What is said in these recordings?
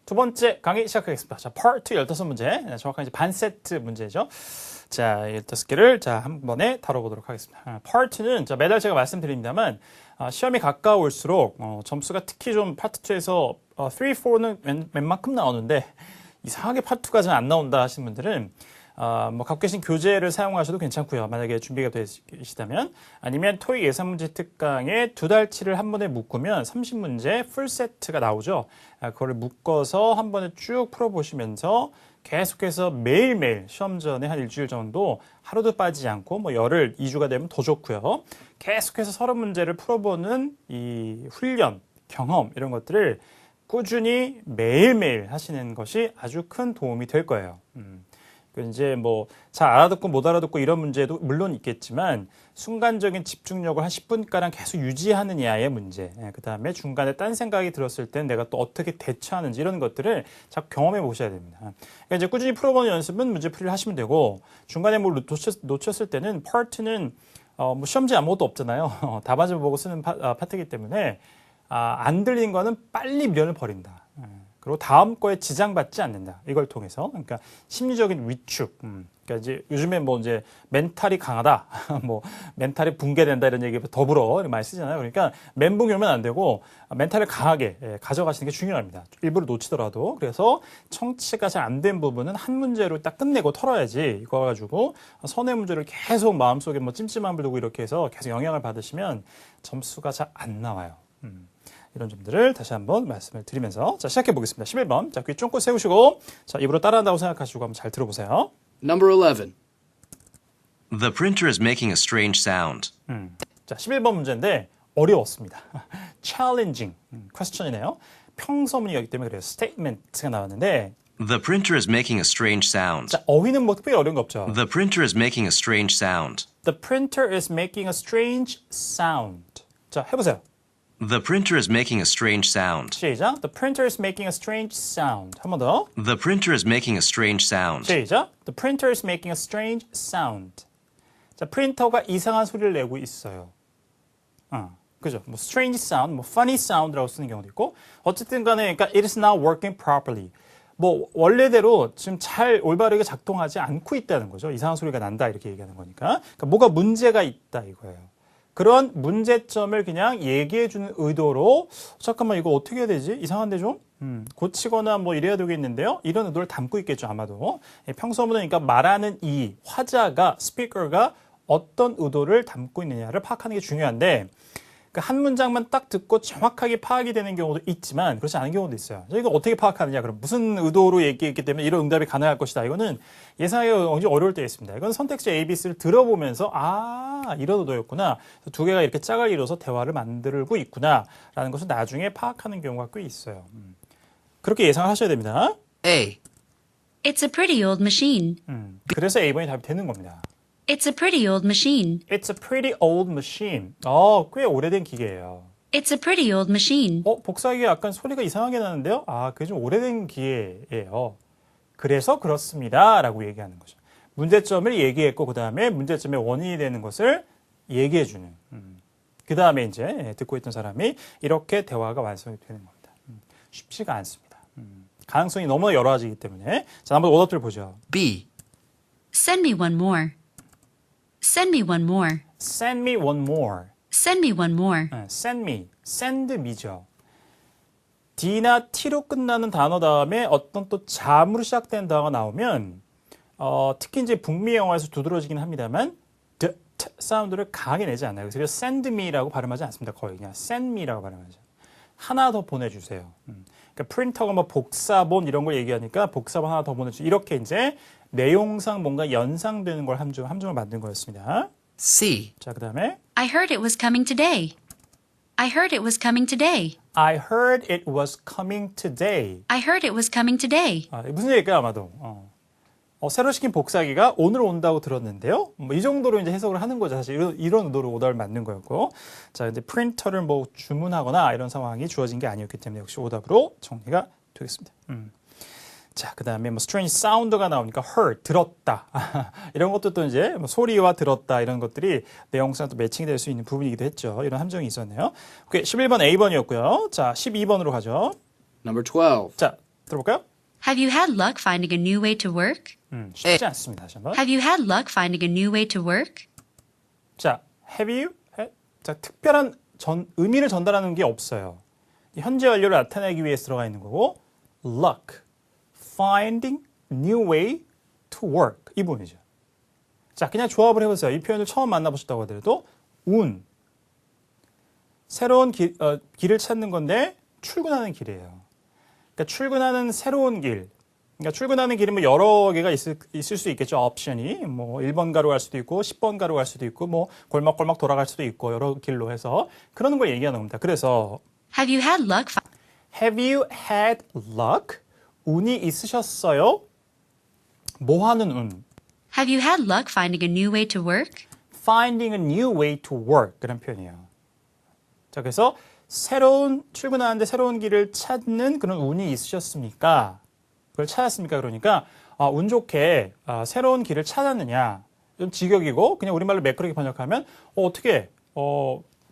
두 번째 강의 시작하겠습니다. 자, 파트 15문제. 네, 정확하게 이제 반 세트 문제죠. 자, 15개를 자, 한 번에 다뤄보도록 하겠습니다. 파트는 자, 매달 제가 말씀드립니다만 시험이 가까울수록 점수가 특히 좀 파트 2에서 3, 4는 웬만큼 나오는데 이상하게 파트 2가 잘 안 나온다 하시는 분들은 뭐 갖고 계신 교재를 사용하셔도 괜찮고요. 만약에 준비가 되시다면 아니면 토익 예상문제 특강에 2달치를 한 번에 묶으면 30문제 풀 세트가 나오죠. 그거를 묶어서 한 번에 쭉 풀어보시면서 계속해서 매일매일 시험 전에 한 일주일 정도 하루도 빠지지 않고 뭐 열흘, 2주가 되면 더 좋고요. 계속해서 30문제를 풀어보는 이 훈련, 경험 이런 것들을 꾸준히 매일매일 하시는 것이 아주 큰 도움이 될 거예요. 이제 뭐 잘 알아듣고 못 알아듣고 이런 문제도 물론 있겠지만 순간적인 집중력을 한 10분가량 계속 유지하느냐의 문제, 그 다음에 중간에 딴 생각이 들었을 땐 내가 또 어떻게 대처하는지 이런 것들을 자꾸 경험해 보셔야 됩니다. 그러니까 이제 꾸준히 풀어보는 연습은 문제풀이를 하시면 되고 중간에 뭘 놓쳤을 때는 파트는 뭐 시험지 아무것도 없잖아요. 답안지를 보고 쓰는 파트이기 때문에 안 들린 거는 빨리 미련을 버린다. 그리고 다음 거에 지장받지 않는다. 이걸 통해서. 그러니까 심리적인 위축. 그러니까 이제 요즘에 뭐 이제 멘탈이 강하다. 뭐 멘탈이 붕괴된다 이런 얘기 더불어 많이 쓰잖아요. 그러니까 멘붕이 오면 안 되고 멘탈을 강하게 가져가시는 게 중요합니다. 일부러 놓치더라도. 그래서 청취가 잘 안 된 부분은 한 문제로 딱 끝내고 털어야지. 이거 가지고 선의 문제를 계속 마음속에 뭐 찜찜함을 두고 이렇게 해서 계속 영향을 받으시면 점수가 잘 안 나와요. 이런 점들을 다시 한번 말씀을 드리면서 자 시작해 보겠습니다. 11번. 자, 귀 쫑긋 세우시고 자 입으로 따라한다고 생각하시고 한번 잘 들어보세요. Number 11. The printer is making a strange sound. 자 11번 문제인데 어려웠습니다. Challenging question이네요. 평서문이었기 때문에 그래요. Statement가 나왔는데 The printer is making a strange sound. 자 어휘는 뭐 특별히 어려운 거 없죠. The printer is making a strange sound. The printer is making a strange sound. 자 해보세요. The printer is making a strange sound. 시작. The printer is making a strange sound. 한 번 더. The printer is making a strange sound. 시작. The printer is making a strange sound. 자, 프린터가 이상한 소리를 내고 있어요. 그죠? 뭐 strange sound, 뭐 funny sound라고 쓰는 경우도 있고 어쨌든 간에 그러니까 it is not working properly. 뭐 원래대로 지금 잘 올바르게 작동하지 않고 있다는 거죠. 이상한 소리가 난다 이렇게 얘기하는 거니까. 그러니까 뭐가 문제가 있다 이거예요. 그런 문제점을 그냥 얘기해주는 의도로 잠깐만 이거 어떻게 해야 되지? 이상한데 좀? 고치거나 뭐 이래야 되겠는데요? 이런 의도를 담고 있겠죠 아마도. 평소문은 그러니까 말하는 이 화자가 스피커가 어떤 의도를 담고 있느냐를 파악하는 게 중요한데 한 문장만 딱 듣고 정확하게 파악이 되는 경우도 있지만 그렇지 않은 경우도 있어요. 이거 어떻게 파악하느냐? 그럼 무슨 의도로 얘기했기 때문에 이런 응답이 가능할 것이다. 이거는 예상하기가 굉장히 어려울 때 있습니다. 이건 선택지 A, B, C를 들어보면서 이런 의도였구나. 두 개가 이렇게 짝을 이뤄서 대화를 만들고 있구나. 라는 것을 나중에 파악하는 경우가 꽤 있어요. 그렇게 예상을 하셔야 됩니다. A. It's a pretty old machine. 그래서 A번이 답이 되는 겁니다. It's a pretty old machine. It's a pretty old machine. 꽤 오래된 기계예요. It's a pretty old machine. 복사기가 약간 소리가 이상하게 나는데요? 그게 좀 오래된 기계예요. 그래서 그렇습니다. 라고 얘기하는 거죠. 문제점을 얘기했고, 그 다음에 문제점의 원인이 되는 것을 얘기해주는. 그 다음에 이제 듣고 있던 사람이 이렇게 대화가 완성이 되는 겁니다. 쉽지가 않습니다. 가능성이 너무 여러 가지이기 때문에. 자, 한번 오답들 보죠. B. Send me one more. Send me one more. Send me one more. Send me one more. Send me. Send me죠. D나 T로 끝나는 단어 다음에 어떤 또 자음으로 시작된 단어가 나오면 특히 이제 북미 영화에서 두드러지긴 합니다만 T 사운드를 강하게 내지 않아요. 그래서 send me라고 발음하지 않습니다. 거의 그냥 send me라고 발음하죠. 하나 더 보내주세요. 그러니까 프린터가 뭐 복사본 이런 걸 얘기하니까 복사본 하나 더 보내주세요. 이렇게 이제 내용상 뭔가 연상되는 걸 함정을 만든 거였습니다. C. 자, 그 다음에 I heard it was coming today. I heard it was coming today. I heard it was coming today. I heard it was coming today. 무슨 얘기일까요, 아마도? 새로 시킨 복사기가 오늘 온다고 들었는데요. 뭐 이 정도로 이제 해석을 하는 거죠. 사실 이런 의도로 오답을 맞는 거였고. 자, 근데 프린터를 뭐 주문하거나 이런 상황이 주어진 게 아니었기 때문에 역시 오답으로 정리가 되겠습니다. 자, 그 다음에 뭐 strange sound가 나오니까 heard, 들었다. 이런 것도 또 이제 뭐 소리와 들었다 이런 것들이 내용상 또 매칭이 될 수 있는 부분이기도 했죠. 이런 함정이 있었네요. 오케이, 11번 A번이었고요. 자, 12번으로 가죠. Number 12. 자, 들어볼까요? Have you had luck finding a new way to work? 쉽지 않습니다. 다시 한번. Have you had luck finding a new way to work? 자, have you? 자, 특별한 의미를 전달하는 게 없어요. 현재 완료를 나타내기 위해서 들어가 있는 거고 luck, finding new way to work 이 부분이죠. 자, 그냥 조합을 해보세요. 이 표현을 처음 만나보셨다고 하더라도 운, 새로운 길을 찾는 건데 출근하는 길이에요. 그러니까 출근하는 새로운 길. 그러니까 출근하는 길은 뭐 여러 개가 있을 수 있겠죠. 옵션이 뭐 1번 가로 갈 수도 있고 10번 가로 갈 수도 있고 뭐 골목골목 돌아갈 수도 있고 여러 길로 해서 그러는 걸 얘기하는 겁니다. 그래서 Have you had luck? Have you had luck? 운이 있으셨어요? 뭐 하는 운? Have you had luck finding a new way to work? Finding a new way to work 그런 표현이에요. 자, 그래서 출근하는데 새로운 길을 찾는 그런 운이 있으셨습니까? 그걸 찾았습니까? 그러니까 운 좋게 새로운 길을 찾았느냐? 좀 직역이고 그냥 우리말로 매끄럽게 번역하면 어떻게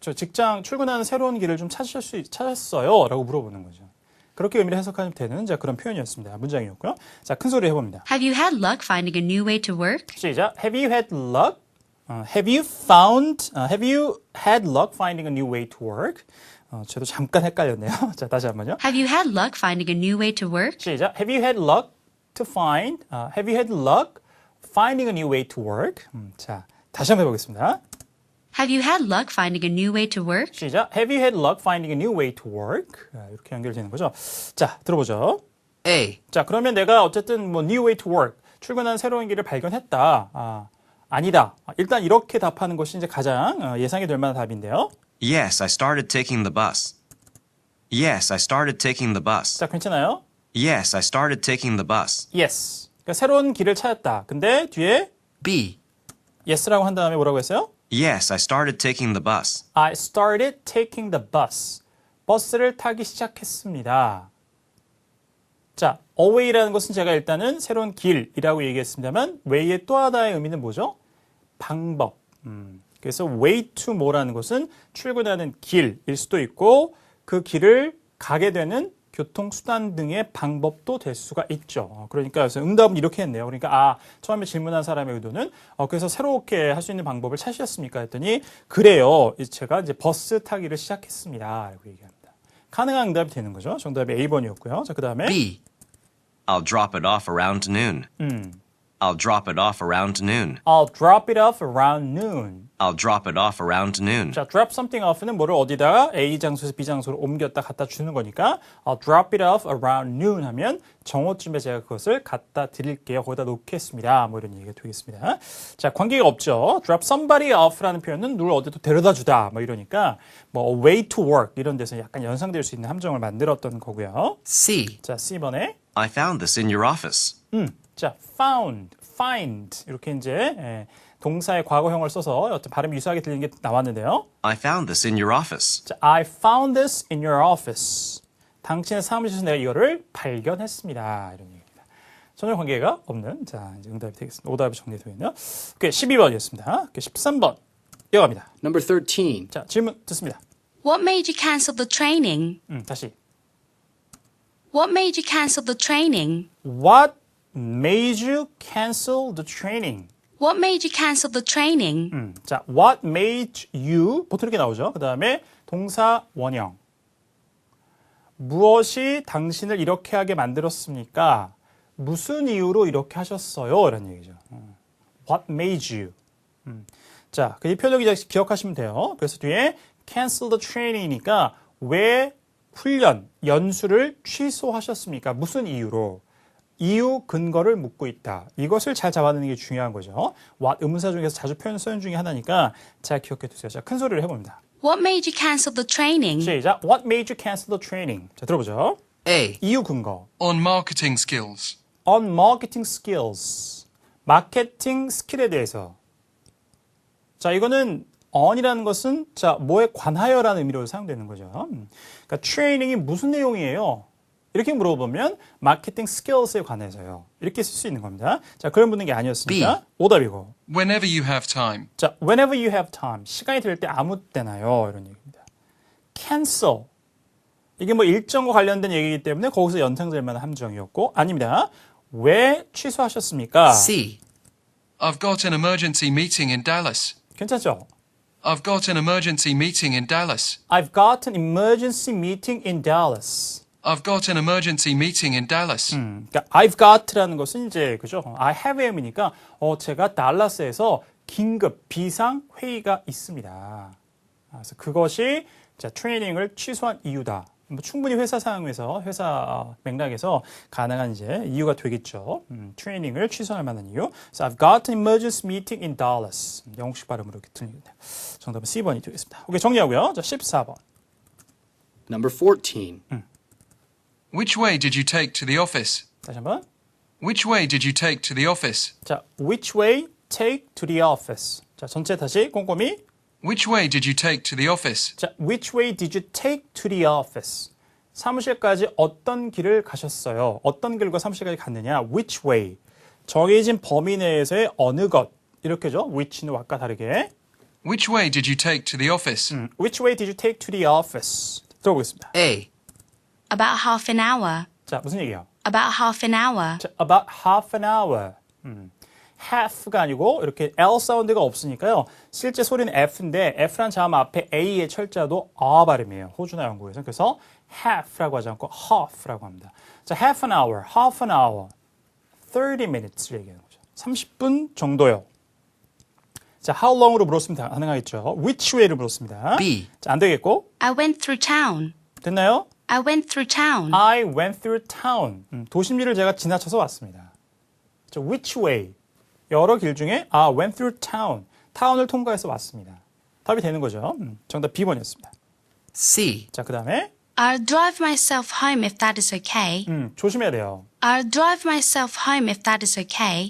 저 직장 출근하는 새로운 길을 좀 찾았어요? 라고 물어보는 거죠. 그렇게 의미를 해석하면 되는 그런 표현이었습니다. 문장이었고요. 자, 큰 소리 해봅니다. Have you had luck finding a new way to work? 시작. Have you had luck? Have you had luck finding a new way to work? 저도 잠깐 헷갈렸네요. 자, 다시 한번요. Have you had luck finding a new way to work? 시작. Have you had luck have you had luck finding a new way to work? 자, 다시 한번 해보겠습니다. Have you had luck finding a new way to work? 시작. Have you had luck finding a new way to work? 이렇게 연결되는 거죠. 자, 들어보죠. A. 자, 그러면 내가 어쨌든 뭐 new way to work, 출근하는 새로운 길을 발견했다. 아니다. 일단 이렇게 답하는 것이 이제 가장 예상이 될 만한 답인데요. Yes, I started taking the bus. Yes, I started taking the bus. 자, 괜찮아요? Yes, I started taking the bus. Yes. 그러니까 새로운 길을 찾았다. 근데 뒤에 B. yes라고 한 다음에 뭐라고 했어요? Yes, I started taking the bus. I started taking the bus. 버스를 타기 시작했습니다. 자, away라는 것은 제가 일단은 새로운 길이라고 얘기했습니다만 way의 또 하나의 의미는 뭐죠? 방법. 그래서 way to 뭐라는 것은 출근하는 길일 수도 있고 그 길을 가게 되는 교통수단 등의 방법도 될 수가 있죠. 그러니까 그래서 응답은 이렇게 했네요. 그러니까 처음에 질문한 사람의 의도는 그래서 새롭게 할 수 있는 방법을 찾으셨습니까? 했더니 그래요. 제가 이제 버스 타기를 시작했습니다. 라고 얘기합니다. 가능한 응답이 되는 거죠. 정답이 A번이었고요. 자, 그 다음에 B. I'll drop it off around noon. I'll drop it off around noon. I'll drop it off around noon. I'll drop it off around noon. 자, drop something off는 뭐를 어디다가 A 장소에서 B 장소로 옮겼다 갖다 주는 거니까 I'll drop it off around noon 하면 정오쯤에 제가 그것을 갖다 드릴게요. 거기다 놓겠습니다. 뭐 이런 얘기가 되겠습니다. 자, 관계가 없죠. drop somebody off라는 표현은 누굴 어디도 데려다 주다 뭐 이러니까 뭐 way to work 이런 데서 약간 연상될 수 있는 함정을 만들었던 거고요. C. 자, C번에 I found this in your office. 자, find 이렇게 이제 동사의 과거형을 써서 어떤 발음이 유사하게 들리는 게 나왔는데요. I found this in your office. 자, I found this in your office. 당신의 사무실에서 내가 이거를 발견했습니다. 이런 얘기입니다. 전혀 관계가 없는 자, 이제 응답이 되겠습니다. 오답이 정리되어 있네요. 오케이, 12번이었습니다. 13번 이어갑니다. Number 13. 자, 질문 듣습니다. What made you cancel the training? 다시. What made you cancel the training? What made you cancel the training? What made you cancel the training? 자, what made you 보통 이렇게 나오죠. 그 다음에 동사 원형. 무엇이 당신을 이렇게 하게 만들었습니까? 무슨 이유로 이렇게 하셨어요? 이런 얘기죠. What made you? 자, 이 표현 기억하시면 돼요. 그래서 뒤에 cancel the training이니까 왜 훈련, 연수를 취소하셨습니까? 무슨 이유로? 이유 근거를 묻고 있다. 이것을 잘 잡아내는 게 중요한 거죠. what 의문사 중에서 자주 표현 쓰는 중에 하나니까 잘 기억해 두세요. 자, 큰 소리를 해봅니다. What made you cancel the training? 시작. What made you cancel the training? 자, 들어보죠. A. 이유 근거. On marketing skills. On marketing skills. 마케팅 스킬에 대해서. 자, 이거는 on이라는 것은 자, 뭐에 관하여라는 의미로 사용되는 거죠. 그러니까 트레이닝이 무슨 내용이에요? 이렇게 물어보면 마케팅 스킬스에 관해서요. 이렇게 쓸 수 있는 겁니다. 자, 그런 묻는 게 아니었습니다. 오답이고. Whenever you have time. 자, whenever you have time. 시간이 될 때 아무 때나요. 이런 얘기입니다. cancel. 이게 뭐 일정과 관련된 얘기이기 때문에 거기서 연상될 만한 함정이었고 아닙니다. 왜 취소하셨습니까? C. I've got an emergency meeting in Dallas. 괜찮죠? I've got an emergency meeting in Dallas. I've got an emergency meeting in Dallas. I've got an emergency meeting in Dallas. 그러니까 I've got라는 것은 이제 그죠? I have am이니까 제가 달라스에서 긴급 비상 회의가 있습니다. 그래서 그것이 자, 트레이닝을 취소한 이유다. 뭐 충분히 회사 상황에서 회사 맥락에서 가능한 이제 이유가 되겠죠. 트레이닝을 취소할 만한 이유. So I've got an emergency meeting in Dallas. 영국식 발음으로 이렇게 들리는데 정답은 C번이 되겠습니다. 오케이 정리하고요. 자 14번. Number 14. Which way did you take to the office? 다시 한번. Which way did you take to the office? 자 which way take to the office. 자 전체 다시 꼼꼼히. Which way did you take to the office? 자, which way did you take to the office? 사무실까지 어떤 길을 가셨어요? 어떤 길과 사무실까지 갔느냐? Which way? 정해진 범위 내에서의 어느 것. 이렇게죠. which는 what과 다르게. Which way did you take to the office? Which way did you take to the office? 들어보겠습니다. A. About half an hour. 자, 무슨 얘기예요? About half an hour. 자, about half an hour. half가 아니고 이렇게 L 사운드가 없으니까요. 실제 소리는 F인데 F란 자음 앞에 A의 철자도 아 발음이에요. 호주나 영국에서. 그래서 half라고 하지 않고 half라고 합니다. 자, half an hour, 30 minutes를 얘기하는 거죠. 30분 정도요. 자, how long으로 물었으면 가능하겠죠. which way를 물었습니다. B. 자, 안 되겠고. I went through town. 됐나요? I went through town. I went through town. 도심지를 제가 지나쳐서 왔습니다. 자, which way? 여러 길 중에 went through town. 타운을 통과해서 왔습니다. 답이 되는 거죠. 정답 B번이었습니다. C. 자, 그 다음에 I'll drive myself home if that is okay. 조심해야 돼요. I'll drive myself home if that is okay.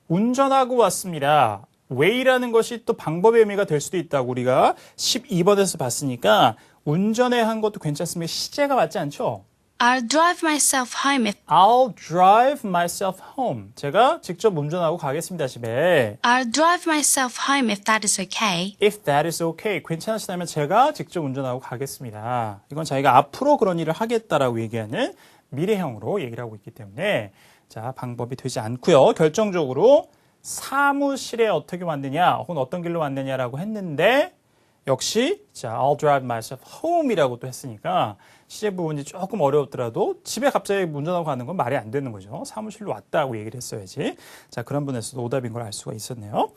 운전하고 왔습니다. way라는 것이 또 방법의 의미가 될 수도 있다고 우리가 12번에서 봤으니까 운전에 한 것도 괜찮습니다. 시제가 맞지 않죠? I'll drive myself home if I'll drive myself home. 제가 직접 운전하고 가겠습니다, 집에. I'll drive myself home if that is okay. If that is okay. 괜찮으시다면 제가 직접 운전하고 가겠습니다. 이건 자기가 앞으로 그런 일을 하겠다라고 얘기하는 미래형으로 얘기를 하고 있기 때문에 자, 방법이 되지 않고요. 결정적으로 사무실에 어떻게 왔느냐 혹은 어떤 길로 왔느냐라고 했는데 역시 자, I'll drive myself home이라고 또 했으니까 시제 부분이 조금 어려웠더라도 집에 갑자기 운전하고 가는 건 말이 안 되는 거죠. 사무실로 왔다고 얘기를 했어야지. 자, 그런 분에서도 오답인 걸 알 수가 있었네요.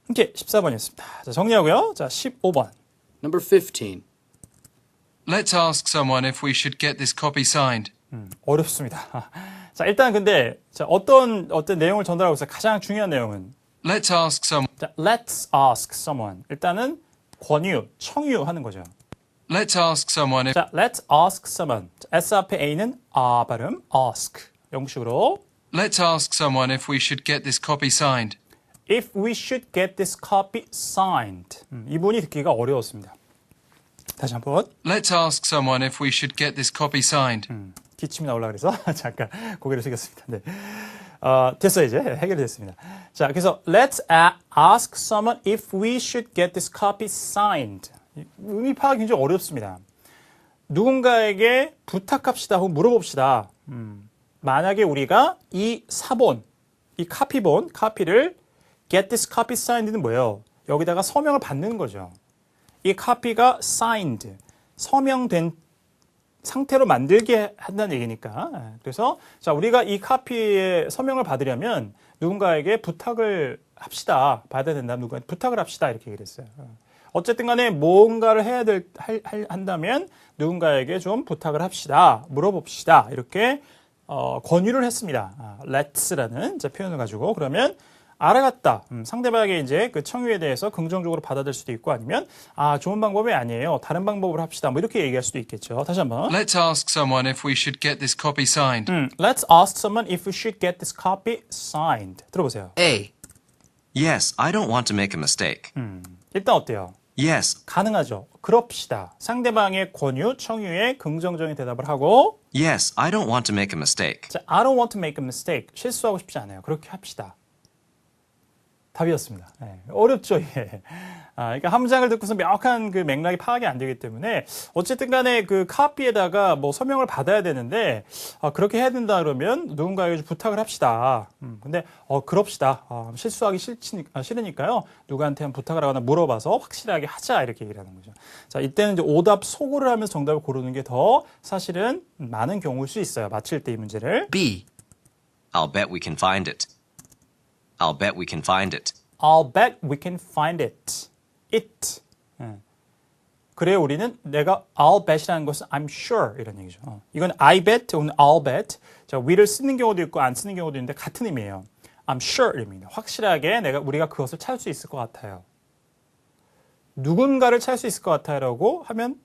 이렇게 14번이었습니다. 자, 정리하고요. 자, 15번. Number 15. Let's ask someone if we should get this copy signed. 어렵습니다. 자, 일단 근데 자, 어떤 내용을 전달하고 있어요. 가장 중요한 내용은 Let's ask some. 자, let's ask someone. 일단은 권유, 청유하는 거죠. Let's ask someone if. 자, let's ask someone. 자, S 앞에 A는 발음, ask. 영국식으로 Let's ask someone if we should get this copy signed. if we should get this copy signed. 이 부분이 듣기가 어려웠습니다. 다시 한번. Let's ask someone if we should get this copy signed. 기침이 나오려고 그래서 잠깐 고개를 숙였습니다. 네. 됐어요, 이제. 해결이 됐습니다. 자, 그래서 let's ask someone if we should get this copy signed. 의미 파악이 굉장히 어렵습니다. 누군가에게 부탁합시다 혹은 물어봅시다. 만약에 우리가 이 사본, 이 카피를 get this copy signed는 뭐예요? 여기다가 서명을 받는 거죠. 이 카피가 signed, 서명된 상태로 만들게 한다는 얘기니까. 그래서 자, 우리가 이 카피에 서명을 받으려면 누군가에게 부탁을 합시다. 받아야 된다면 누군가에게 부탁을 합시다. 이렇게 얘기를 했어요. 어쨌든 간에 뭔가를 해야 한다면 누군가에게 좀 부탁을 합시다. 물어봅시다. 이렇게 권유를 했습니다. let's라는 표현을 가지고 그러면 알아갔다. 상대방의 이제 그 청유에 대해서 긍정적으로 받아들일 수도 있고 아니면 좋은 방법이 아니에요. 다른 방법으로 합시다. 뭐 이렇게 얘기할 수도 있겠죠. 다시 한번. Let's ask someone if we should get this copy signed. Let's ask someone if we should get this copy signed. 들어보세요. A. Yes, I don't want to make a mistake. 일단 어때요? Yes, 가능하죠. 그럽시다. 상대방의 권유, 청유에 긍정적인 대답을 하고 yes, I don't want to make a mistake. 자, I don't want to make a mistake. 실수하고 싶지 않아요. 그렇게 합시다. 답이었습니다. 예, 어렵죠, 이게. 그러니까 함장을 듣고서 명확한 그 맥락이 파악이 안 되기 때문에 어쨌든 간에 그 카피에다가 뭐 서명을 받아야 되는데 그렇게 해야 된다 그러면 누군가에게 좀 부탁을 합시다. 근데 그럽시다. 실수하기 싫으니까요. 누구한테 한 부탁을 하거나 물어봐서 확실하게 하자 이렇게 얘기를 하는 거죠. 자, 이때는 이제 오답 소고를 하면서 정답을 고르는 게 더 사실은 많은 경우일 수 있어요. 맞힐 때 이 문제를. B. I'll bet we can find it. I'll bet we can find it. I'll bet we can find it. It. 그래요, 우리는 내가 I'll bet이라는 것은 I'm sure 이런 얘기죠. 이건 I bet 혹은 I'll bet. 자, we를 쓰는 경우도 있고 안 쓰는 경우도 있는데 같은 의미예요. I'm sure 의미입니다. 확실하게 우리가 그것을 찾을 수 있을 것 같아요. 누군가를 찾을 수 있을 것 같아요라고 하면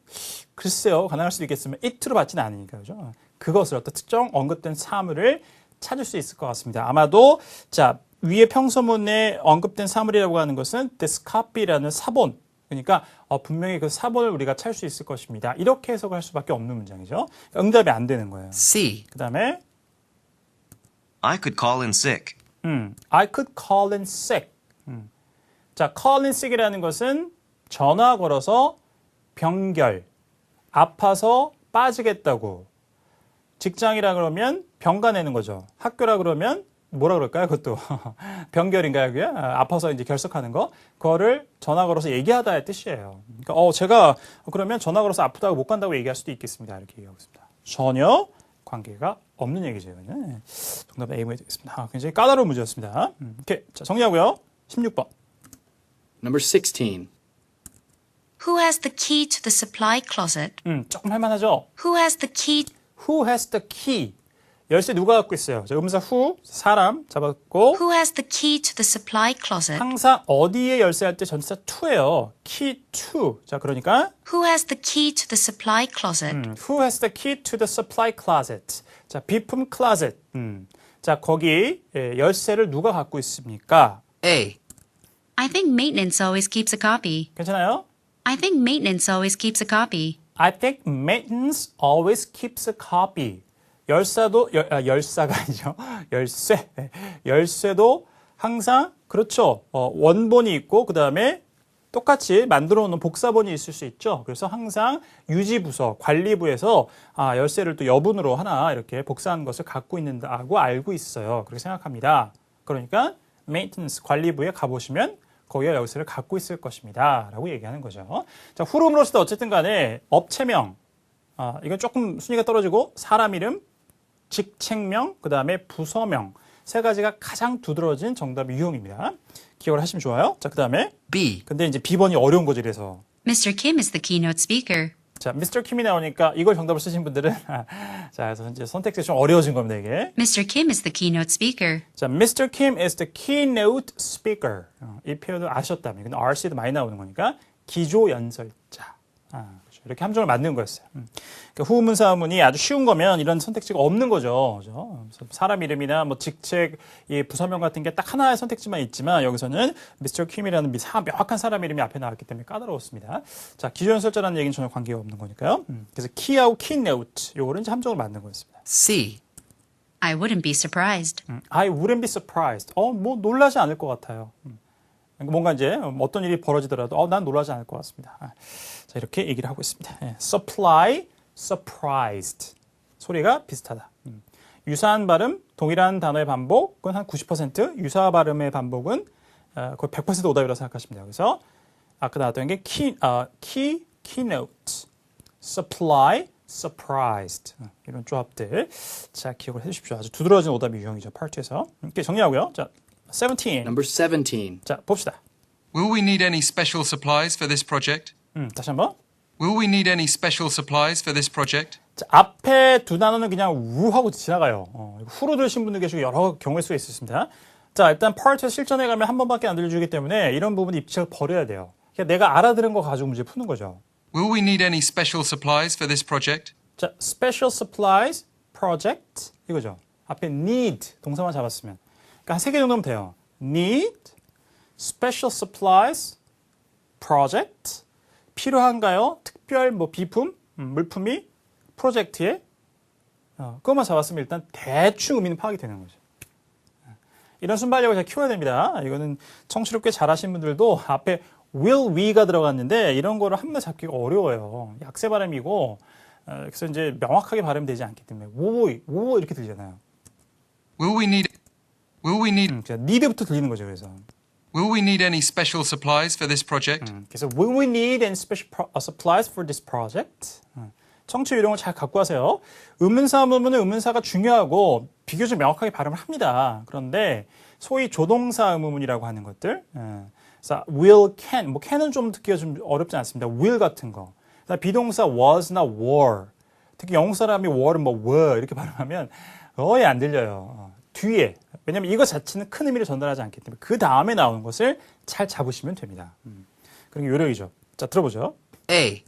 글쎄요, 가능할 수도 있겠지만 it로 받지는 않으니까 그죠? 그것을 어떤 특정 언급된 사물을 찾을 수 있을 것 같습니다. 아마도 자 위에 평서문에 언급된 사물이라고 하는 것은 this copy라는 사본. 그러니까 분명히 그 사본을 우리가 찾을 수 있을 것입니다. 이렇게 해석을 할 수밖에 없는 문장이죠. 그러니까 응답이 안 되는 거예요. C. 그 다음에 I could call in sick. I could call in sick. 자, call in sick이라는 것은 전화 걸어서 병결, 아파서 빠지겠다고. 직장이라 그러면 병가 내는 거죠. 학교라 그러면 뭐라 그럴까요? 그것도 병결인가요? 그게? 아파서 이제 결석하는 거. 그거를 전화 걸어서 얘기하다의 뜻이에요. 그러니까 제가 그러면 전화 걸어서 아프다고 못 간다고 얘기할 수도 있겠습니다. 이렇게 얘기하고 있습니다. 전혀 관계가 없는 얘기죠. 네. 정답은 A가 되겠습니다. 굉장히 까다로운 문제였습니다. 오케이. 자, 정리하고요. 16번. Number 16. Who has the key to the supply closet? 조금 할만하죠? Who has the key? Who has the key? 열쇠 누가 갖고 있어요? 자, 음사 who, 사람 잡았고 Who has the key to the supply closet? 항상 어디에 열쇠할 때 전치사 to예요. key to. 자, 그러니까 Who has the key to the supply closet? Who has the key to the supply closet? 자, 비품 closet. 자, 거기 열쇠를 누가 갖고 있습니까? A. I think maintenance always keeps a copy. 괜찮아요? I think maintenance always keeps a copy. I think maintenance always keeps a copy. 열사가 아니죠. 열쇠. 열쇠도 항상 그렇죠. 원본이 있고 그 다음에 똑같이 만들어 놓은 복사본이 있을 수 있죠. 그래서 항상 유지부서, 관리부에서 열쇠를 또 여분으로 하나 이렇게 복사한 것을 갖고 있는다고 알고 있어요. 그렇게 생각합니다. 그러니까 maintenance 관리부에 가보시면 거기에 열쇠를 갖고 있을 것입니다. 라고 얘기하는 거죠. 자, 후룸으로서 어쨌든 간에 업체명, 이건 조금 순위가 떨어지고 사람 이름, 직책명, 그 다음에 부서명 세 가지가 가장 두드러진 정답 유형입니다. 기억을 하시면 좋아요. 자, 그 다음에 B. 근데 이제 B번이 어려운 거지 그래서 Mr. Kim is the keynote speaker. 자, Mr. Kim이 나오니까 이걸 정답을 쓰신 분들은 자, 그래서 이제 선택지가 좀 어려워진 겁니다 이게. Mr. Kim is the keynote speaker. 자, Mr. Kim is the keynote speaker. 이 표현을 아셨다면, 근데 RC도 많이 나오는 거니까 기조 연설자. 그렇죠. 이렇게 함정을 만든 거였어요. 그러니까 후문사문이 아주 쉬운 거면 이런 선택지가 없는 거죠. 그죠? 사람 이름이나 뭐 직책, 부서명 같은 게 딱 하나의 선택지만 있지만 여기서는 Mr. Kim이라는 명확한 사람 이름이 앞에 나왔기 때문에 까다로웠습니다. 자, 기조 연설자라는 얘기는 전혀 관계가 없는 거니까요. 그래서 key하고 keynote, 요거는 이제 함정을 만든 거였습니다. C. I wouldn't be surprised. I wouldn't be surprised. 뭐 놀라지 않을 것 같아요. 뭔가 이제 어떤 일이 벌어지더라도 난 놀라지 않을 것 같습니다. 자, 이렇게 얘기를 하고 있습니다. supply, surprised. 소리가 비슷하다. 유사한 발음, 동일한 단어의 반복은 한 90%, 유사 발음의 반복은 거의 100% 오답이라고 생각하시면 돼요. 그래서 아까 나왔던 게 keynote, supply, surprised. 이런 조합들. 자, 기억을 해 주십시오. 아주 두드러진 오답이 유형이죠. 파트에서. 이렇게 정리하고요. 자, 17. Number 17. 자, 봅시다. Will we need any special supplies for this project? 다시 한번. Will we need any special supplies for this project? 자, 앞에 두 단어는 그냥 우 하고 지나가요. 후로 들으신 분들 계시고 여러 경우의 수가 있습니다. 자, 일단 파트에서 실전에 가면 한 번밖에 안 들려주기 때문에 이런 부분 입체를 버려야 돼요. 그러니까 내가 알아들은 거 가지고 문제 푸는 거죠. Will we need any special supplies for this project? 자, special supplies project 이거죠. 앞에 need 동사만 잡았으면. 그러니까 한 3개 정도면 돼요. need, special supplies, project. 필요한가요? 특별 비품, 물품이 프로젝트에 그것만 잡았으면 일단 대충 의미는 파악이 되는 거죠. 이런 순발력을 잘 키워야 됩니다. 이거는 청취를 꽤 잘하신 분들도 앞에 will, we가 들어갔는데 이런 거를 한 번에 잡기가 어려워요. 약세 발음이고 그래서 이제 명확하게 발음되지 않기 때문에 오 이렇게 들리잖아요. Will we need need부터 들리는 거죠. 그래서 will we need any special supplies for this project? 그래서 will we need any special supplies for this project? 청취 요령을 잘 갖고 하세요. 의문사 의문은 의문사가 중요하고 비교적 명확하게 발음을 합니다. 그런데 소위 조동사 의문이라고 하는 것들, 그래서 will, can, 뭐 can은 좀 듣기가 좀 어렵지 않습니다. will 같은 거. 그다음에 비동사 was나 were, 특히 영국 사람이 were는 뭐 were 이렇게 발음하면 거의 안 들려요. 뒤에. 왜냐면 이거 자체는 큰 의미를 전달하지 않기 때문에 그 다음에 나오는 것을 잘 잡으시면 됩니다. 그런 게 요령이죠. 자, 들어보죠. A.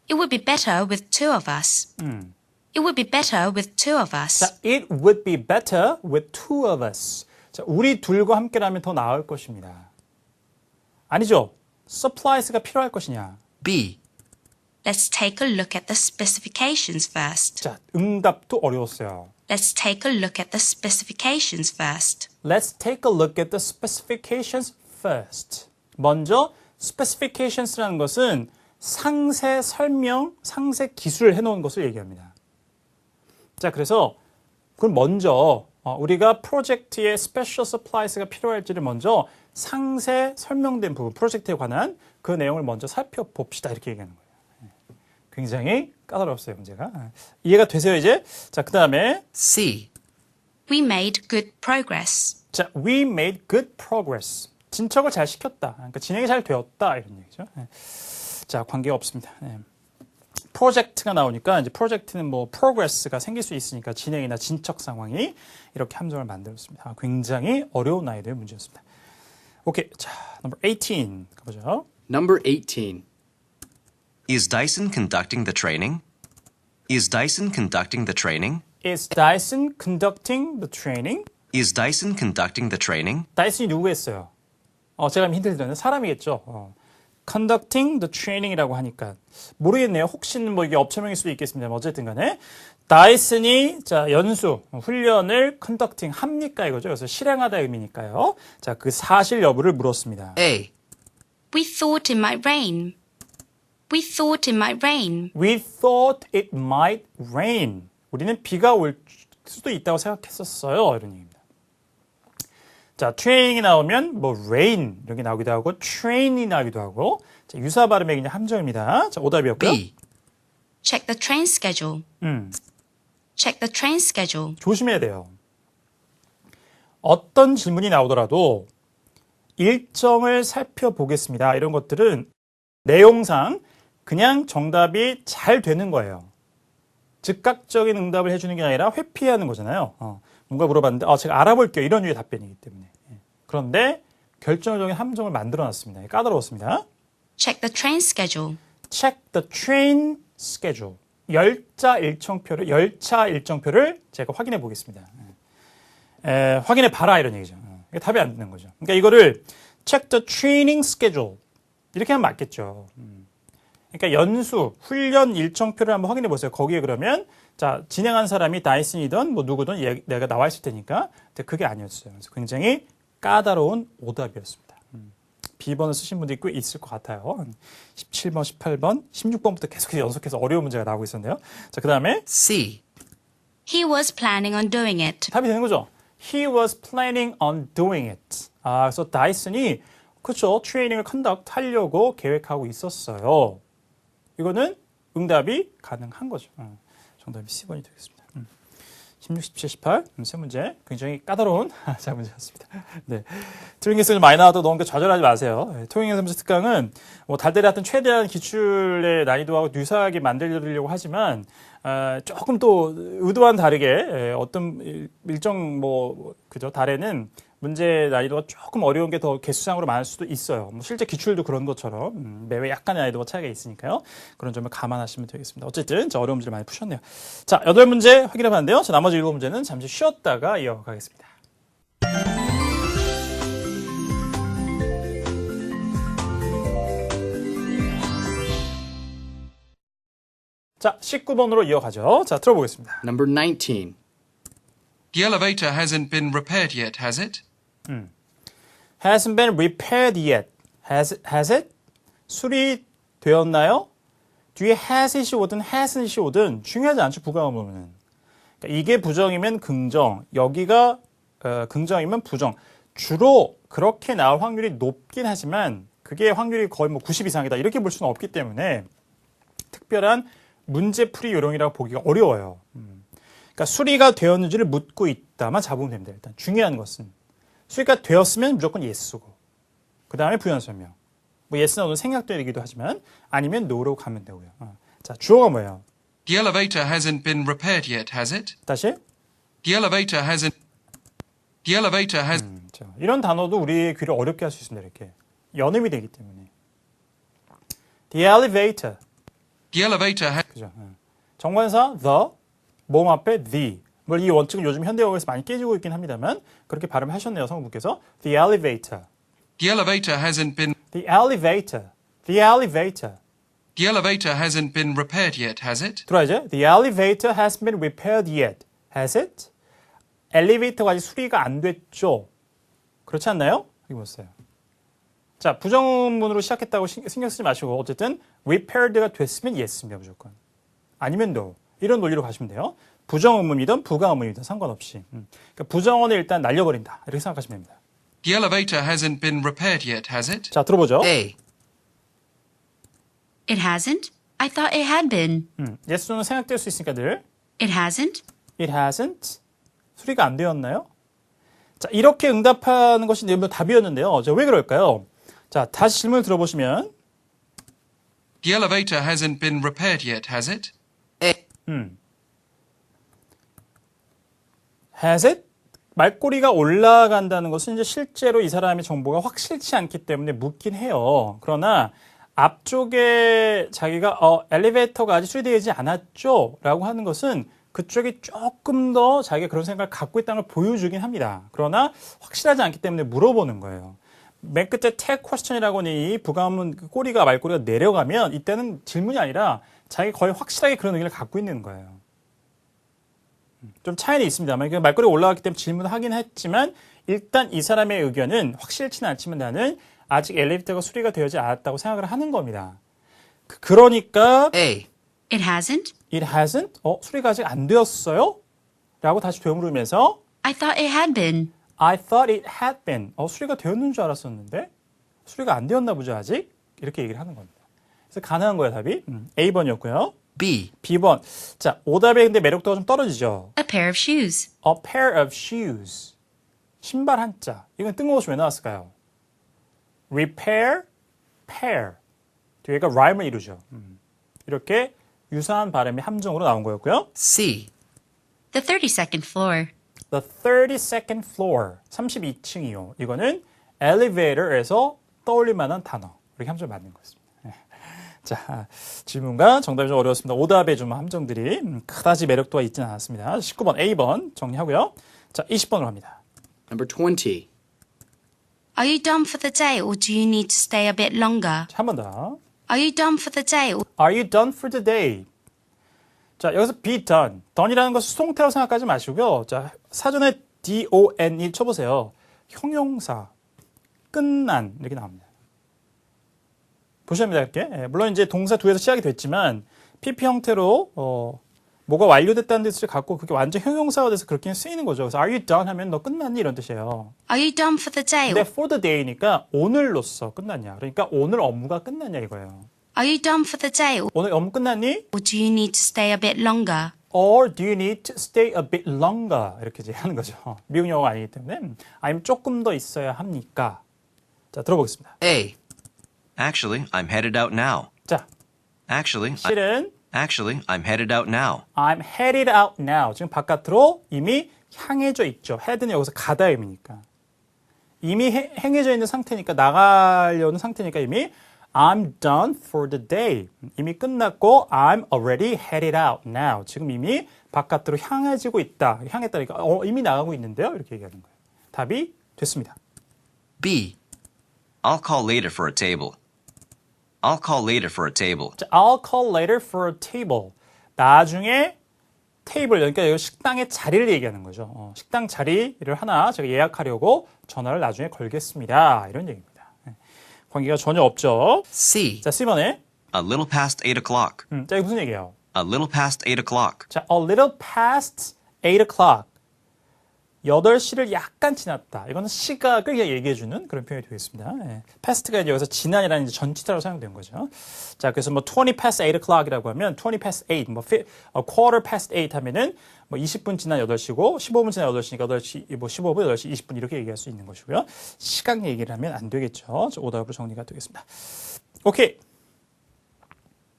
It would be better with two of us. It would be better with two of us. 자, it would be better with two of us. 자, 우리 둘과 함께라면 더 나을 것입니다. 아니죠. supplies가 필요할 것이냐. B. Let's take a look at the specifications first. 자, 응답도 어려웠어요. Let's take a look at the specifications first. Let's take a look at the specifications first. 먼저 specifications라는 것은 상세 설명, 상세 기술을 해놓은 것을 얘기합니다. 자, 그래서 그럼 먼저 우리가 프로젝트에 special supplies가 필요할지를 먼저 상세 설명된 부분, 프로젝트에 관한 그 내용을 먼저 살펴봅시다. 이렇게 얘기하는 거예요. 굉장히 까다롭어요, 문제가. 이해가 되세요, 이제? 자, 그 다음에 C. We made good progress. 자, we made good progress. 진척을 잘 시켰다. 그러니까 진행이 잘 되었다. 이런 얘기죠. 자, 관계가 없습니다. 프로젝트가 나오니까 이제 프로젝트는 뭐 progress가 생길 수 있으니까 진행이나 진척 상황이 이렇게 함정을 만들었습니다. 굉장히 어려운 아이들의 문제였습니다. 오케이. 자, number 18 가보죠. Number 18. Is Dyson conducting the training? Is Dyson conducting the training? Is Dyson conducting the training? Is Dyson conducting the training? 다이슨이 누구겠어요? 제가 힌트를 드렸는데 사람이겠죠. conducting the training이라고 하니까 모르겠네요. 혹시는 뭐 이게 업체명일 수도 있겠습니다. 어쨌든 간에 다이슨이 자 연수 훈련을 conducting 합니까 이거죠. 그래서 실행하다 의미니까요. 자, 그 사실 여부를 물었습니다. A. We thought it might rain. We thought it might rain. We thought it might rain. 우리는 비가 올 수도 있다고 생각했었어요. 이런 얘기입니다. 자, train이 나오면 뭐 rain 이렇게 나오기도 하고 train이 나오기도 하고 자, 유사 발음의 그냥 함정입니다. 자, 오답이었고요. B. Check the train schedule. Check the train schedule. 조심해야 돼요. 어떤 질문이 나오더라도 일정을 살펴보겠습니다. 이런 것들은 내용상 그냥 정답이 잘 되는 거예요. 즉각적인 응답을 해주는 게 아니라 회피하는 거잖아요. 뭔가 물어봤는데 제가 알아볼게요. 이런 류의 답변이기 때문에. 그런데 결정적인 함정을 만들어놨습니다. 까다로웠습니다. Check the train schedule. Check the train schedule. 열차 일정표를 제가 확인해 보겠습니다. 확인해 봐라 이런 얘기죠. 이게 답이 안 되는 거죠. 그러니까 이거를 check the training schedule 이렇게 하면 맞겠죠. 그러니까 연수, 훈련 일정표를 한번 확인해 보세요. 거기에 그러면 자 진행한 사람이 다이슨이든 뭐 누구든 내가 나와 있을 테니까 근데 그게 아니었어요. 그래서 굉장히 까다로운 오답이었습니다. B번을 쓰신 분들이 꽤 있을 것 같아요. 17번, 18번, 16번부터 계속 연속해서 어려운 문제가 나오고 있었네요. 자, 그 다음에 C. He was planning on doing it. 답이 되는 거죠. He was planning on doing it. 그래서 다이슨이 그렇죠. 트레이닝을 컨덕트 하려고 계획하고 있었어요. 이거는 응답이 가능한 거죠. 정답이 C번이 되겠습니다. 16, 17, 18 세 문제 굉장히 까다로운 자 문제였습니다. 네, 트링에서 많이 나와도 너무 좌절하지 마세요. 토잉 문제 특강은 뭐 달달이 하여튼 최대한 기출의 난이도하고 유사하게 만들려고 하지만 조금 또 의도와는 다르게 어떤 일정 뭐 그죠 달에는 문제 난이도가 조금 어려운 게 더 개수상으로 많을 수도 있어요. 뭐 실제 기출도 그런 것처럼 매회 약간의 난이도가 차이가 있으니까요. 그런 점을 감안하시면 되겠습니다. 어쨌든 저 어려운 문제를 많이 푸셨네요. 자, 8문제 확인해 봤는데요. 자, 나머지 7문제는 잠시 쉬었다가 이어가겠습니다. 자, 19번으로 이어가죠. 자, 들어보겠습니다. Number 19. The elevator hasn't been repaired yet, has it? hasn't been repaired yet. has it? 수리되었나요? 뒤에 hasit이 오든 hasn't이 오든 중요하지 않죠, 부가음은. 그러니까 이게 부정이면 긍정, 여기가 긍정이면 부정. 주로 그렇게 나올 확률이 높긴 하지만 그게 확률이 거의 뭐 90 이상이다 이렇게 볼 수는 없기 때문에 특별한 문제풀이 요령이라고 보기가 어려워요. 그러니까 수리가 되었는지를 묻고 있다만 잡으면 됩니다. 일단 중요한 것은 수리가 되었으면 무조건 yes고 그 다음에 부연 설명. 뭐 yes나 no는 생략되기도 하지만 아니면 no로 가면 되고요. 자, 주어가 뭐예요? The elevator hasn't been repaired yet, has it? 다시. The elevator hasn't. The elevator has. 자, 이런 단어도 우리의 귀를 어렵게 할 수 있습니다. 이렇게 연음이 되기 때문에. The elevator. The elevator has. 그죠? 정관사 the, 모음 앞에 the. 뭐 이 원칙은 요즘 현대어에서 많이 깨지고 있긴 합니다만 그렇게 발음하셨네요, 성우분께서. The elevator. The elevator hasn't been. The elevator. The elevator. The elevator hasn't been repaired yet, has it? 들어야죠. The elevator hasn't been repaired yet. Has it? 엘리베이터가 아직 수리가 안 됐죠. 그렇지 않나요? 여기 보세요. 자, 부정문으로 시작했다고 신경 쓰지 마시고 어쨌든 repaired가 됐으면 yes입니다. 무조건. 아니면 no. 이런 논리로 가시면 돼요. 부정의문이든 부가의문이든 상관없이. 그러니까 부정어는 일단 날려버린다. 이렇게 생각하시면 됩니다. The elevator hasn't been repaired yet, has it? 자, 들어보죠. A. It hasn't? I thought it had been. yes, no는 생각될 수 있으니까 늘 It hasn't? it hasn't. 수리가 안 되었나요? 자, 이렇게 응답하는 것이 내부 답이었는데요. 자, 왜 그럴까요? 자, 다시 질문을 들어보시면 The elevator hasn't been repaired yet, has it? A. has it? 말꼬리가 올라간다는 것은 이제 실제로 이 사람의 정보가 확실치 않기 때문에 묻긴 해요. 그러나 앞쪽에 자기가 엘리베이터가 아직 수리되지 않았죠? 라고 하는 것은 그쪽이 조금 더 자기가 그런 생각을 갖고 있다는 걸 보여주긴 합니다. 그러나 확실하지 않기 때문에 물어보는 거예요. 맨 끝에 tag question이라고 하는 이 부가문 꼬리가 말꼬리가 내려가면 이때는 질문이 아니라 자기가 거의 확실하게 그런 의견을 갖고 있는 거예요. 좀 차이는 있습니다만 말꼬리가 올라갔기 때문에 질문을 하긴 했지만 일단 이 사람의 의견은 확실치는 않지만 나는 아직 엘리베이터가 수리가 되지 않았다고 생각을 하는 겁니다. 그러니까 A. It hasn't? it hasn't? 수리가 아직 안 되었어요? 라고 다시 되물으면서 I thought it had been. I thought it had been. 수리가 되었는 줄 알았었는데 수리가 안 되었나 보죠 아직? 이렇게 얘기를 하는 겁니다. 그래서 가능한 거예요 답이. A번이었고요. B. B번. 자, 오답의 근데 매력도가 좀 떨어지죠. A pair of shoes. A pair of shoes. 신발 한 짝. 이건 뜬금없이 왜 나왔을까요? repair, pair. 뒤에가 rhyme을 이루죠. 이렇게 유사한 발음이 함정으로 나온 거였고요. C. The 32nd floor. The 32nd floor. 32층이요. 이거는 elevator에서 떠올릴 만한 단어. 이렇게 함정 맞는 거였습니다. 자, 질문과 정답이 좀 어려웠습니다. 오답에 좀 함정들이 그다지 매력도가 있지는 않았습니다. 19번 A번 정리하고요. 자, 20번으로 갑니다. Number 20. Are you done for the day or do you need to stay a bit longer? 한 번 더. Are you done for the day or Are you done for the day? 자, 여기서 be done. done이라는 것을 수동태라고 생각하지 마시고요. 자, 사전에 D-O-N-E 쳐보세요. 형용사. 끝난. 이렇게 나옵니다. 보셔야 합니다, 이렇게. 물론 이제 동사 두에서 시작이 됐지만, PP 형태로, 뭐가 완료됐다는 뜻을 갖고 그게 완전 형용사가 돼서 그렇게 쓰이는 거죠. 그래서 are you done 하면 너 끝났니? 이런 뜻이에요. are you done for the day 근데 or for the day니까 오늘로써 끝났냐. 그러니까 오늘 업무가 끝났냐 이거예요. are you done for the day 오늘 업무 끝났니? or do you need to stay a bit longer? Or do you need to stay a bit longer? 이렇게 이제 하는 거죠. 미국 영어가 아니기 때문에. 아니면 조금 더 있어야 합니까? 자, 들어보겠습니다. A. Actually, I'm headed out now. 자, 실은 Actually, I'm headed out now. I'm headed out now. 지금 바깥으로 이미 향해져 있죠. head는 여기서 가다 의미니까. 이미 행해져 있는 상태니까 나가려는 상태니까 이미 I'm done for the day. 이미 끝났고 I'm already headed out now. 지금 이미 바깥으로 향해지고 있다. 향했다니까 이미 나가고 있는데요. 이렇게 얘기하는 거예요. 답이 됐습니다. B. I'll call later for a table. I'll call later for a table. 자, I'll call later for a table. 나중에 테이블, 그러니까 여기 식당의 자리를 얘기하는 거죠. 식당 자리를 하나 제가 예약하려고 전화를 나중에 걸겠습니다. 이런 얘기입니다. 관계가 전혀 없죠. C. 자, C번에. A little past 8 o'clock. 자, 이게 무슨 얘기예요? A little past 8 o'clock. 자, a little past 8 o'clock. 8시를 약간 지났다. 이거는 시각을 얘기해주는 그런 표현이 되겠습니다. 예. past가 이제 여기서 지난이라는 이제 전치사로 사용된 거죠. 자, 그래서 뭐 20 past 8 o'clock이라고 하면 20 past 8, 뭐 quarter past 8 하면은 뭐 20분 지난 8시고 15분 지난 8시니까 8시, 뭐 15분, 8시, 20분 이렇게 얘기할 수 있는 것이고요. 시각 얘기를 하면 안 되겠죠. 오답으로 정리가 되겠습니다. 오케이.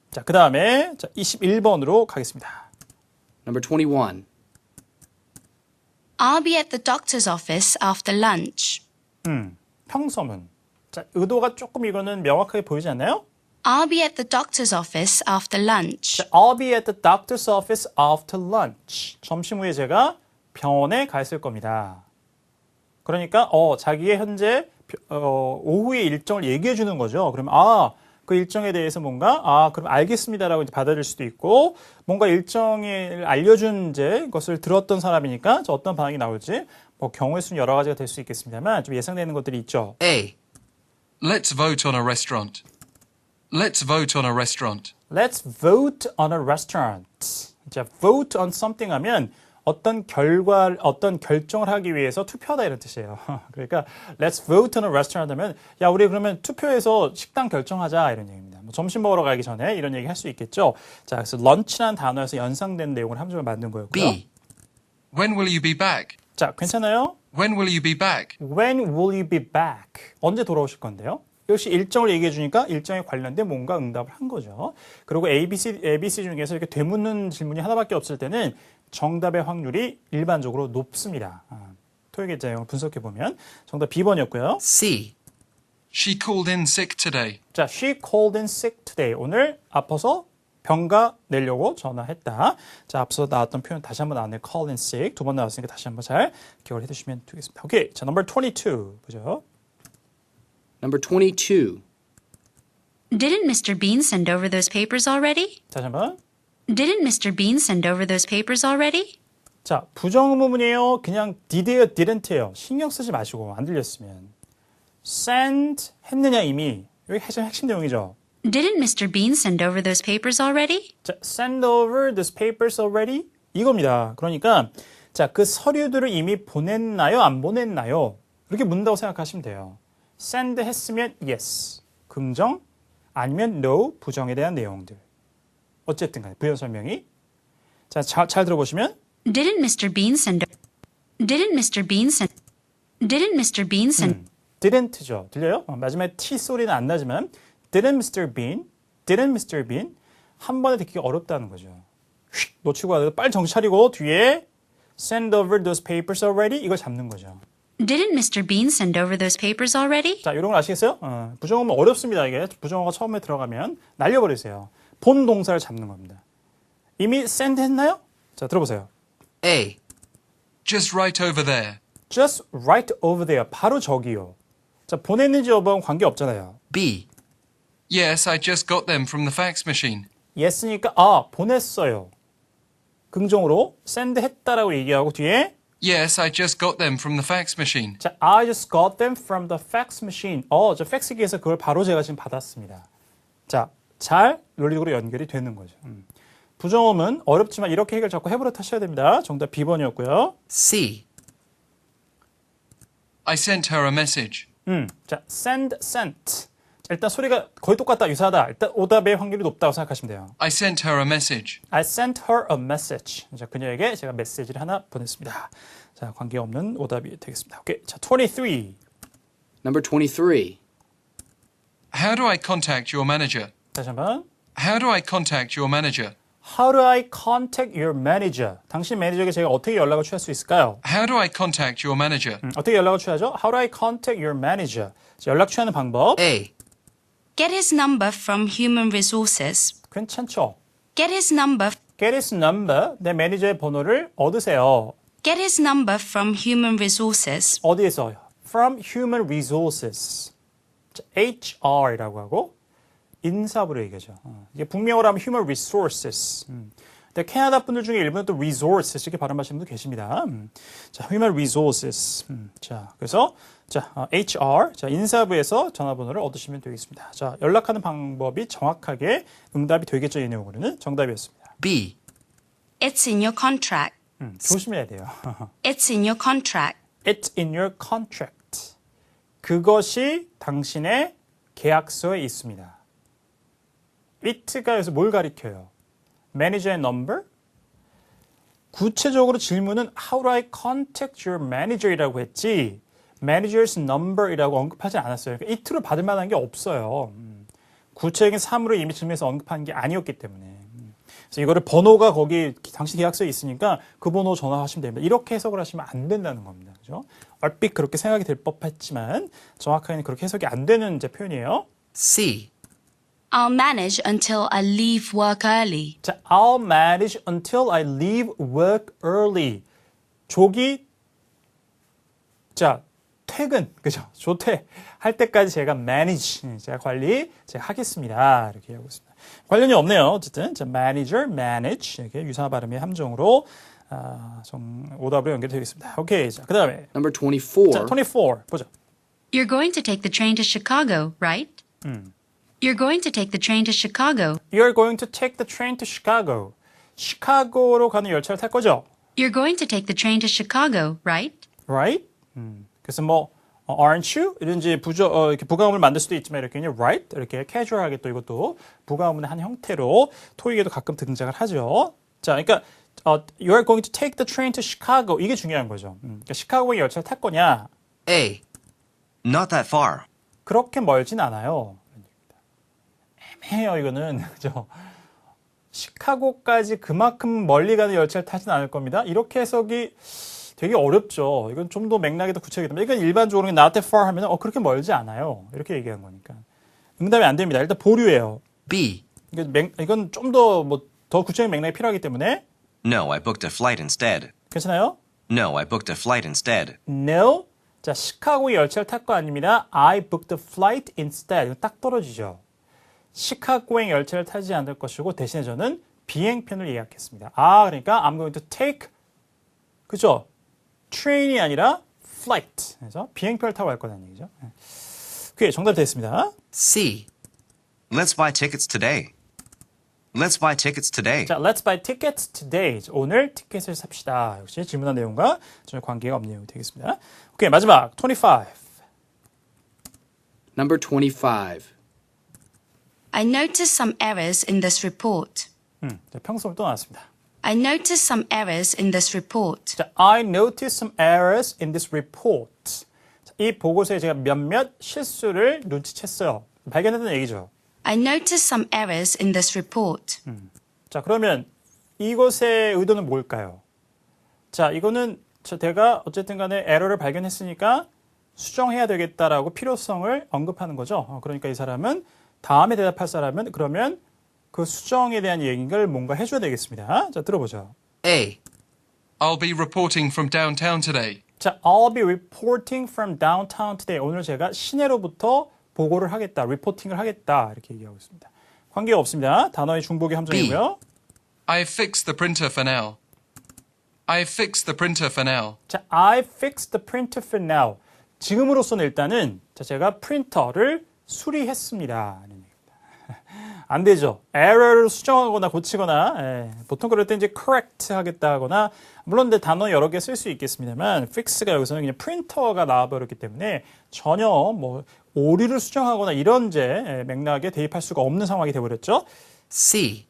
자, 그 다음에 21번으로 가겠습니다. Number 21. I'll be at the doctor's office after lunch. 평서문. 자, 의도가 조금 이거는 명확하게 보이지 않나요? I'll be at the doctor's office after lunch. 자, I'll be at the doctor's office after lunch. 점심 후에 제가 병원에 가 있을 겁니다. 그러니까 자기의 현재 오후의 일정을 얘기해 주는 거죠. 그러면 그 일정에 대해서 뭔가 그럼 알겠습니다라고 이제 받아들일 수도 있고 뭔가 일정을 알려준 이제 것을 들었던 사람이니까 어떤 반응이 나올지 뭐 경우의 수는 여러 가지가 될 수 있겠습니다만 좀 예상되는 것들이 있죠. A. Let's vote on a restaurant. Let's vote on a restaurant. Let's vote on a restaurant. 자, vote on something 하면 어떤 결정을 하기 위해서 투표하다 이런 뜻이에요. 그러니까 let's vote on a restaurant 하면 야, 우리 그러면 투표해서 식당 결정하자 이런 얘기입니다. 뭐 점심 먹으러 가기 전에 이런 얘기 할 수 있겠죠. 자, 그래서 lunch라는 단어에서 연상된 내용을 함정을 만든 거였고요. B. When will you be back? 자, 괜찮아요? When will you be back? When will you be back? 언제 돌아오실 건데요? 역시 일정을 얘기해 주니까 일정에 관련된 뭔가 응답을 한 거죠. 그리고 ABC 중에서 이렇게 되묻는 질문이 하나밖에 없을 때는 정답의 확률이 일반적으로 높습니다. 토익의 내용을 분석해 보면 정답 B번이었고요. C. She called in sick today. 자, she called in sick today. 오늘 아파서 병가 내려고 전화했다. 자, 앞서 나왔던 표현 다시 한번 나왔네요. call in sick. 두 번 나왔으니까 다시 한번 잘 기억을 해 두시면 되겠습니다. 오케이. 자, number 22. 보죠. Number 22. Didn't Mr. Bean send over those papers already? 다시 한번. Didn't Mr. Bean send over those papers already? 자, 부정의문문이에요. 그냥 did예요, didn't예요. 신경 쓰지 마시고 안 들렸으면. send 했느냐 이미. 여기 핵심 내용이죠. Didn't Mr. Bean send over those papers already? 자, send over these papers already? 이겁니다. 그러니까 자, 그 서류들을 이미 보냈나요? 안 보냈나요? 이렇게 묻는다고 생각하시면 돼요. send 했으면 yes, 긍정, 아니면 no, 부정에 대한 내용들. 어쨌든 간에 부연 설명이. 자, 잘 들어보시면 Didn't Mr. Bean send Didn't Mr. Bean send Didn't Mr. Bean send didn't죠. 들려요? 마지막에 T 소리는 안 나지만 didn't Mr. Bean 한 번에 듣기가 어렵다는 거죠. 휙 놓치고 가서 빨리 정신 차리고 뒤에 send over those papers already 이걸 잡는 거죠. Didn't Mr. Bean send over those papers already? 자, 이런 걸 아시겠어요? 부정어면 어렵습니다. 이게 부정어가 처음에 들어가면 날려버리세요. 본 동사를 잡는 겁니다. 이미 send 했나요? 자, 들어보세요. A. Just right over there. Just right over there. 바로 저기요. 자, 보냈는지 여부하고는 관계없잖아요. B. Yes, I just got them from the fax machine. yes니까 보냈어요. 긍정으로 send 했다라고 얘기하고 뒤에 Yes, I just got them from the fax machine. 자, I just got them from the fax machine. 저 팩스기에서 그걸 바로 제가 지금 받았습니다. 자, 잘 논리적으로 연결이 되는 거죠. 부정어문 어렵지만 이렇게 해결 자꾸 해버릇 하셔야 됩니다. 정답 B번이었고요. C. I sent her a message. 자, send, sent. 자, 일단 소리가 거의 똑같다, 유사하다. 일단 오답의 확률이 높다고 생각하시면 돼요. I sent her a message. I sent her a message. 자, 그녀에게 제가 메시지를 하나 보냈습니다. 자, 관계없는 오답이 되겠습니다. 오케이. 자, 23. Number 23. How do I contact your manager? 다시 한번. How do I contact your manager? How do I contact your manager? 당신 매니저에게 제가 어떻게 연락을 취할 수 있을까요? How do I contact your manager? 어떻게 연락을 취하죠? How do I contact your manager? 자, 연락 취하는 방법. A. Get his number from human resources. 괜찮죠? Get his number Get his number. 내 매니저의 번호를 얻으세요. Get his number from human resources. 어디에서요? From human resources. 자, HR이라고 하고 인사부로 얘기하죠. 이게 북명어로 하면 human resources. 근데 캐나다 분들 중에 일부는 또 resources 이렇게 발음하시는 분도 계십니다. 자, human resources. 자, 그래서 자, HR, 자, 인사부에서 전화번호를 얻으시면 되겠습니다. 자, 연락하는 방법이 정확하게 응답이 되겠죠, 이 내용으로는 정답이었습니다. B. It's in your contract. 조심해야 돼요. It's in your contract. It's in your contract. 그것이 당신의 계약서에 있습니다. it가 여기서 뭘 가리켜요? manager의 number? 구체적으로 질문은 How do I contact your manager이라고 했지 manager's number이라고 언급하지 않았어요. 그러니까 it로 받을 만한 게 없어요. 구체적인 사물을 이미 질문에서 언급한 게 아니었기 때문에. 그래서 이거를 번호가 거기 당시 계약서에 있으니까 그 번호 전화하시면 됩니다. 이렇게 해석을 하시면 안 된다는 겁니다. 그죠? 얼핏 그렇게 생각이 될 법했지만 정확하게는 그렇게 해석이 안 되는 이제 표현이에요. C. I'll manage until I leave work early. 자, I'll manage until I leave work early. 조기, 자, 퇴근, 그죠? 조퇴 할 때까지 제가 manage, 제가 관리, 제가 하겠습니다. 이렇게 하고 있습니다. 관련이 없네요. 어쨌든, 자, manager, manage 이렇게 유사 발음의 함정으로 오답으로 연결되겠습니다. 오케이, 자, 그 다음에 Number 24. 자, 24 보죠. You're going to take the train to Chicago, right? You're going to take the train to Chicago. You're going to take the train to Chicago. 시카고로 가는 열차를 탈 거죠? You're going to take the train to Chicago, right? Right? 그래서 뭐 aren't you? 이런지 이렇게 부가음을 만들 수도 있지만 이렇게 그냥 right? 이렇게 캐주얼하게 또 이것도 부가음의 한 형태로 토익에도 가끔 등장을 하죠. 자, 그러니까 you're going to take the train to Chicago. 이게 중요한 거죠. 그러니까 시카고의 열차를 탈 거냐? A. Not that far. 그렇게 멀진 않아요. 애매해요, 이거는. 그죠? 시카고까지 그만큼 멀리 가는 열차를 타진 않을 겁니다. 이렇게 해석이 되게 어렵죠. 이건 좀 더 맥락이 더 구체적이 됩니다. 이건 일반적으로 not that far 하면 그렇게 멀지 않아요. 이렇게 얘기한 거니까. 응답이 안 됩니다. 일단 보류예요. B. 이건 좀 더 더 구체적인 맥락이 필요하기 때문에 No, I booked a flight instead. 괜찮아요? No, I booked a flight instead. No. 자, 시카고의 열차를 탈 거 아닙니다. I booked the flight instead. 이거 딱 떨어지죠. 시카고행 열차를 타지 않을 것이고 대신에 저는 비행편을 예약했습니다. 그러니까 I'm going to take 그죠? train이 아니라 flight. 그래서 비행편을 타고 갈 거라는 얘기죠. 그게 정답이 됐습니다. C. Let's buy tickets today. Let's buy tickets today. 자, let's buy tickets today. 오늘 티켓을 삽시다. 역시 질문한 내용과 전혀 관계가 없는 내용이 되겠습니다. 오케이, 마지막 25. Number 25. I noticed some errors in this report. 자, 평소를 또 나왔습니다. I noticed some errors in this report. 자, I noticed some errors in this report. 자, 이 보고서에 제가 몇몇 실수를 눈치챘어요. 발견했다는 얘기죠. I noticed some errors in this report. 자, 그러면 이것의 의도는 뭘까요? 자, 이거는 제가 어쨌든 간에 에러를 발견했으니까 수정해야 되겠다라고 필요성을 언급하는 거죠. 그러니까 이 사람은 다음에 대답할 사람은 그러면 그 수정에 대한 얘기를 뭔가 해줘야 되겠습니다. 자, 들어보죠. A. I'll be reporting from downtown today. 자, I'll be reporting from downtown today. 오늘 제가 시내로부터 보고를 하겠다, 리포팅을 하겠다 이렇게 얘기하고 있습니다. 관계가 없습니다. 단어의 중복의 함정이고요. I've fixed the printer for now. I've fixed the printer for now. 자, I fixed the printer for now. 지금으로서는 일단은 제가 프린터를 수리했습니다. 안 되죠. 에러를 수정하거나 고치거나 보통 그럴 때 이제 correct 하겠다 하거나 물론 근데 단어 여러 개 쓸 수 있겠습니다만 fix가 여기서는 그냥 프린터가 나와버렸기 때문에 전혀 오류를 수정하거나 이런 이제 맥락에 대입할 수가 없는 상황이 되어버렸죠. C.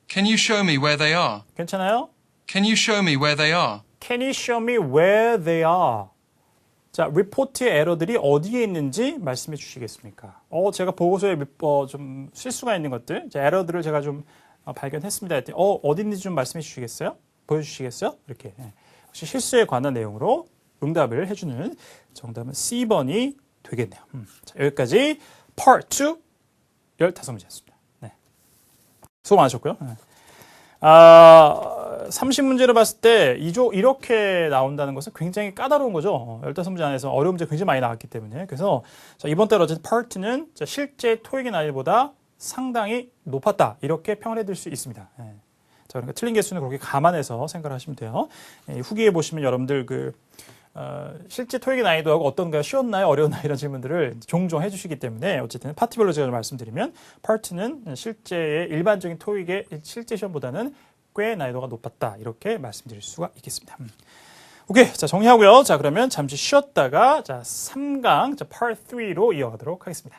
Can you show me where they are? 괜찮아요? Can you show me where they are? Can you show me where they are? 자, 리포트의 에러들이 어디에 있는지 말씀해 주시겠습니까? 제가 보고서에 좀 실수가 있는 것들, 에러들을 제가 좀 발견했습니다. 했더니, 어디 있는지 좀 말씀해 주시겠어요? 보여주시겠어요? 이렇게. 혹시 실수에 관한 내용으로 응답을 해주는 정답은 C번이 되겠네요. 자, 여기까지 Part 2 15문제였습니다. 네. 수고 많으셨고요. 30문제를 봤을 때 이렇게 나온다는 것은 굉장히 까다로운 거죠. 15문제 안에서 어려운 문제 굉장히 많이 나왔기 때문에. 그래서 이번 달 어쨌든 파트는 실제 토익의 난이도보다 상당히 높았다. 이렇게 평을 해드릴 수 있습니다. 자, 그러니까 틀린 개수는 그렇게 감안해서 생각을 하시면 돼요. 후기에 보시면 여러분들 실제 토익의 난이도하고 어떤가요? 쉬웠나요? 어려웠나요? 이런 질문들을 종종 해주시기 때문에 어쨌든 파트별로 제가 말씀드리면 파트는 실제의 일반적인 토익의 실제 시험보다는 꽤 난이도가 높았다. 이렇게 말씀드릴 수가 있겠습니다. 오케이. 자, 정리하고요. 자, 그러면 잠시 쉬었다가 자, 3강, 자, Part 3로 이어가도록 하겠습니다.